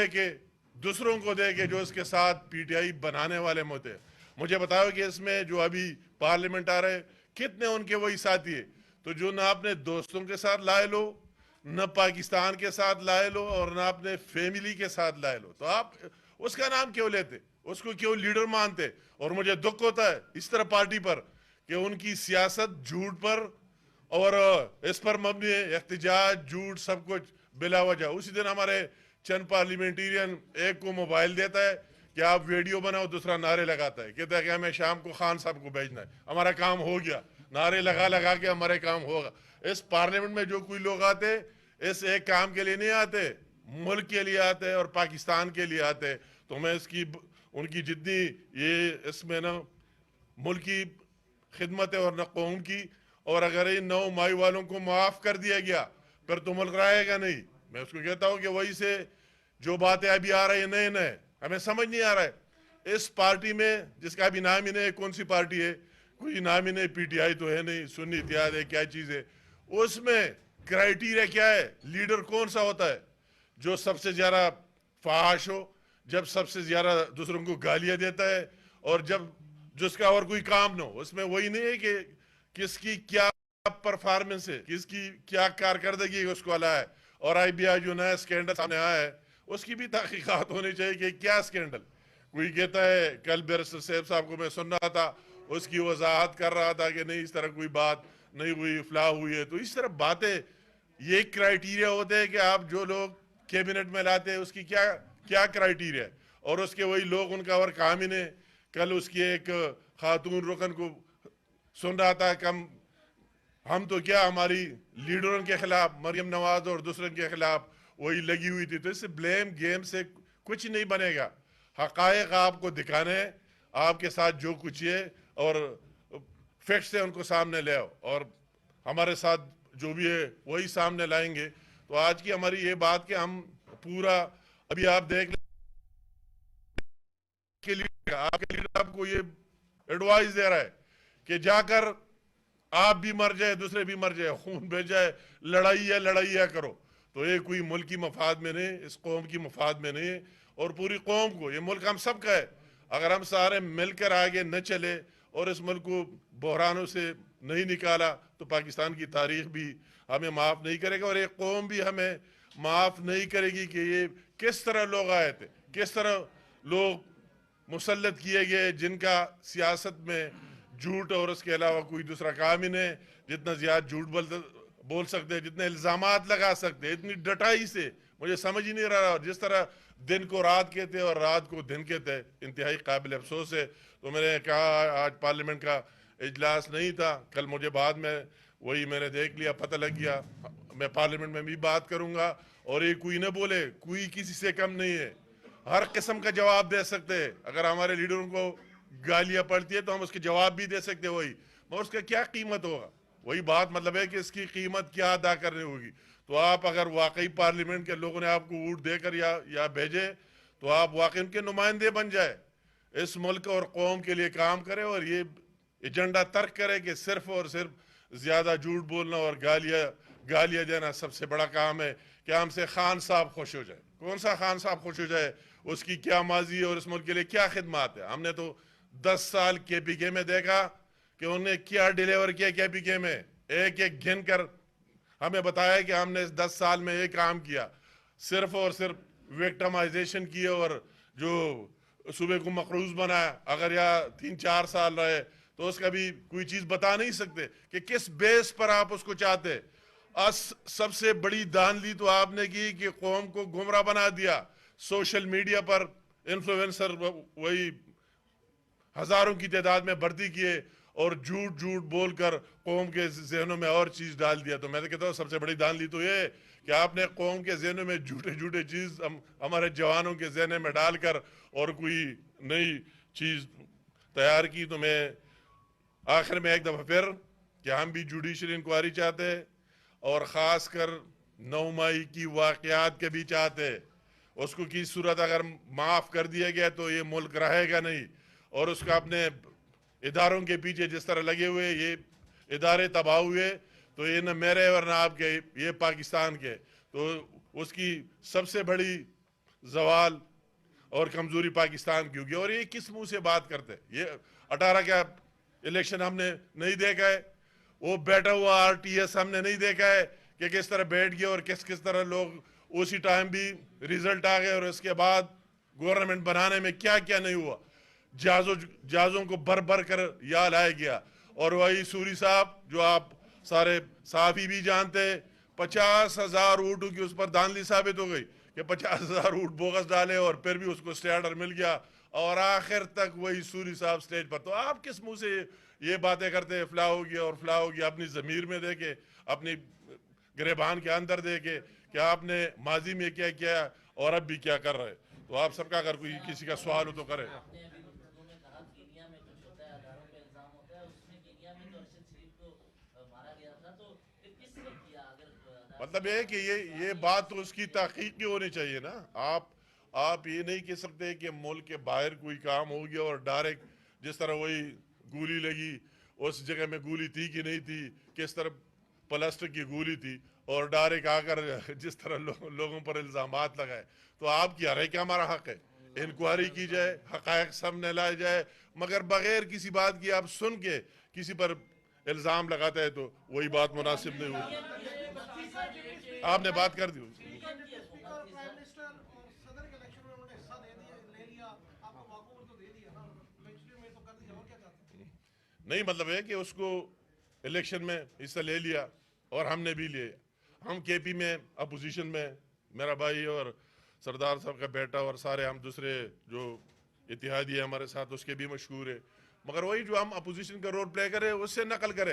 के दूसरों को दे के जो इसके साथ पीटीआई बनाने वाले होते। मुझे बताओ कि इसमें जो अभी पार्लियामेंट आ रहे कितने उनके वही साथी है, तो जो ना अपने दोस्तों के साथ लाए लो, न पाकिस्तान के साथ लाए लो, और ना अपने फैमिली के साथ लाए लो, तो आप उसका नाम क्यों लेते, उसको क्यों लीडर मानते। और मुझे दुख होता है इस तरह पार्टी पर कि उनकी सियासत झूठ पर और इस पर मबनी है, एहतजाज झूठ सब कुछ बिला वजह। उसी दिन हमारे चंद पार्लियामेंटेरियन एक को मोबाइल देता है कि आप वीडियो बनाओ, दूसरा नारे लगाता है, कहता है कि हमें शाम को खान साहब को भेजना है, हमारा काम हो गया। नारे लगा लगा के हमारे काम होगा। इस पार्लियामेंट में जो कोई लोग आते इस एक काम के लिए नहीं आते, मुल्क के लिए आते और पाकिस्तान के लिए आते। तो मैं इसकी उनकी जितनी ये इसमें ना मुल्क की खिदमत है और न कौम की, और अगर इन 9 मई वालों को माफ कर दिया गया फिर तो मुल्क रहेगा नहीं। मैं उसको कहता हूं कि वही से जो बातें अभी आ रही है नए नए, हमें समझ नहीं आ रहा है इस पार्टी में जिसका अभी नाम ही नहीं, कौन सी पार्टी है, कोई नाम ही नहीं, पीटीआई तो है नहीं, सुन्नी इत्तेहाद है, क्या चीज है, उसमें क्राइटेरिया क्या है, लीडर कौन सा होता है, जो सबसे ज्यादा फहाश हो, जब सबसे ज्यादा दूसरों को गालियां देता है, और जब जिसका और कोई काम न हो। उसमें वही नहीं है कि किसकी क्या परफॉर्मेंस है, किसकी क्या कारकर्दगी उसको अला है। और IBI जो नया स्कैंडल सामने आया है उसकी भी तहकीकात होनी चाहिए कि क्या स्कैंडल। कोई कहता है, कल बैरिस्टर साहब को मैं सुन रहा था, उसकी वजाहत कर रहा था कि नहीं इस तरह कोई बात नहीं हुई, फलाह हुई है। तो इस तरह बातें, ये क्राइटेरिया होते हैं कि आप जो लोग कैबिनेट में लाते हैं उसकी क्या क्या क्राइटेरिया है, और उसके वही लोग उनका और काम ही नहीं। कल उसकी एक खातून रुकन को सुन रहा था, कम हम तो क्या हमारी लीडरों के खिलाफ, मरियम नवाज और दूसरों के खिलाफ वही लगी हुई थी। तो इससे ब्लेम गेम से कुछ नहीं बनेगा। हकायक आपको दिखाने हैं, आपके साथ जो कुछ है और फैक्ट्स है उनको सामने ले आओ, और हमारे साथ जो भी है वही सामने लाएंगे। तो आज की हमारी ये बात कि हम पूरा, अभी आप देख के लीडर, आपके लीडर आपको ये एडवाइस दे रहा है कि जाकर आप भी मर जाए, दूसरे भी मर जाए, खून बह जाए, लड़ाइया करो। तो ये कोई मुल्क की मफाद में नहीं, इस कौम की मफाद में नहीं, और पूरी कौम को, ये मुल्क हम सब का है। अगर हम सारे मिलकर आगे न चले और इस मुल्क को बहरानों से नहीं निकाला तो पाकिस्तान की तारीख भी हमें माफ़ नहीं करेगा, और एक कौम भी हमें माफ़ नहीं करेगी कि ये किस तरह लोग आए थे, किस तरह लोग मुसल्लत किए गए, जिनका सियासत में झूठ और उसके अलावा कोई दूसरा काम ही नहीं। जितना ज्यादा झूठ बोल सकते हैं, जितने इल्जामात लगा सकते हैं, इतनी डटाई से मुझे समझ ही नहीं रहा। जिस तरह दिन को रात कहते और रात को दिन कहते, इंतहाई काबिल अफसोस है। तो मैंने कहा आज पार्लियामेंट का इजलास नहीं था, कल मुझे बाद में वही मैंने देख लिया, पता लग गया, मैं पार्लियामेंट में भी बात करूंगा। और ये कोई ना बोले, कोई किसी से कम नहीं है, हर किस्म का जवाब दे सकते हैं। अगर हमारे लीडरों को गालियां पड़ती है तो हम उसके जवाब भी दे सकते हैं, वही, मगर उसका क्या कीमत होगा, वही बात मतलब है कि इसकी कीमत क्या अदा करनी होगी। तो आप अगर वाकई पार्लियामेंट के लोगों ने आपको वोट देकर या भेजे तो आप वाकई उनके नुमाइंदे बन जाए, इस मुल्क और कौम के लिए काम करें, और ये एजेंडा तर्क करे कि सिर्फ और सिर्फ ज्यादा झूठ बोलना और गालियां देना सबसे बड़ा काम है। कि हमसे खान साहब खुश हो जाए, कौन सा खान साहब खुश हो जाए, उसकी क्या माजी है और इस मुल्क के लिए क्या खिदमत है। हमने तो 10 साल KPK में देखा कि उन्होंने क्या डिलीवर किया KPK में, एक एक गिन कर हमें बताया कि हमने इस 10 साल में ये काम किया, सिर्फ और सिर्फ विक्टिमाइजेशन किए और जो सूबे को मकरूज बनाया। अगर या 3-4 साल रहे तो उसका भी कोई चीज बता नहीं सकते कि किस बेस पर आप उसको चाहते। सबसे बड़ी धांधली तो आपने की कि कौम को गुमराह बना दिया, सोशल मीडिया पर इन्फ्लुएंसर वही हजारों की तादाद में भर्ती किए और झूठ झूठ बोलकर कौम के जहनों में और चीज डाल दिया। तो मैं तो कहता हूँ सबसे बड़ी दान ली तो ये कि आपने कौम के जहनों में झूठे झूठे चीज हमारे जवानों के जहन में डालकर और कोई नई चीज तैयार की। तो मैं आखिर में एक दफा फिर कि हम भी जुडिशल इंक्वायरी चाहते हैं, और ख़ास कर 9 मई की वाक़यात के भी चाहते। उसको की सूरत अगर माफ़ कर दिया गया तो ये मुल्क रहेगा नहीं, और उसका अपने इदारों के पीछे जिस तरह लगे हुए ये इदारे तबाह हुए, तो ये न मेरे और न आपके, ये पाकिस्तान के। तो उसकी सबसे बड़ी जवाल और कमजोरी पाकिस्तान की होगी। और ये किस मुंह से बात करते हैं? ये 18 का इलेक्शन हमने नहीं देखा है, वो बैठा हुआ आरटीएस हमने नहीं देखा है कि किस तरह बैठ गया और किस किस तरह लोग उसी टाइम भी रिजल्ट आ गए और उसके बाद गवर्नमेंट बनाने में क्या क्या नहीं हुआ। जहाजों को भर भर कर या लाया गया। और वही सूरी साहब जो आप सारे साफी भी जानते हैं, 50,000 ऊँटों की उस पर धांधली साबित हो गई कि 50,000 ऊँट बोगस डाले और फिर भी उसको स्टे ऑर्डर मिल गया और आखिर तक वही सूरी साहब स्टेज पर। तो आप किस मुंह से ये बातें करते हैं फला हो गया और फला हो गया? अपनी ज़मीर में देखे, अपनी गिरेबान के अंदर देखे कि आपने माजी में क्या किया और अब भी क्या कर रहे। तो आप सबका अगर कोई किसी का सवाल हो तो करे। मतलब ये कि ये बात तो उसकी तहकीक की होनी चाहिए ना। आप ये नहीं कह सकते कि मुल्क के बाहर कोई काम हो गया और डायरेक्ट जिस तरह वही गोली लगी उस जगह में गोली थी कि नहीं थी, किस तरह प्लास्टर की गोली थी और डायरेक्ट आकर जिस तरह लोगों पर इल्ज़ामात लगाए। तो आपकी हर एक हमारा हक है, इंक्वायरी की जाए, हक़ाइक़ सामने लाए जाए, मगर बगैर किसी बात की आप सुन के किसी पर इल्ज़ाम लगाते हैं तो वही बात मुनासिब नहीं होगी। आपने बात कर दी। नहीं, मतलब है कि उसको इलेक्शन में हिस्सा ले लिया और हमने भी लिया। हम केपी में अपोजिशन में, मेरा भाई और सरदार साहब का बेटा और सारे हम दूसरे जो इत्तेहादी है हमारे साथ उसके भी मशहूर है, मगर वही जो हम अपोजिशन का रोल प्ले करें उससे नकल करें।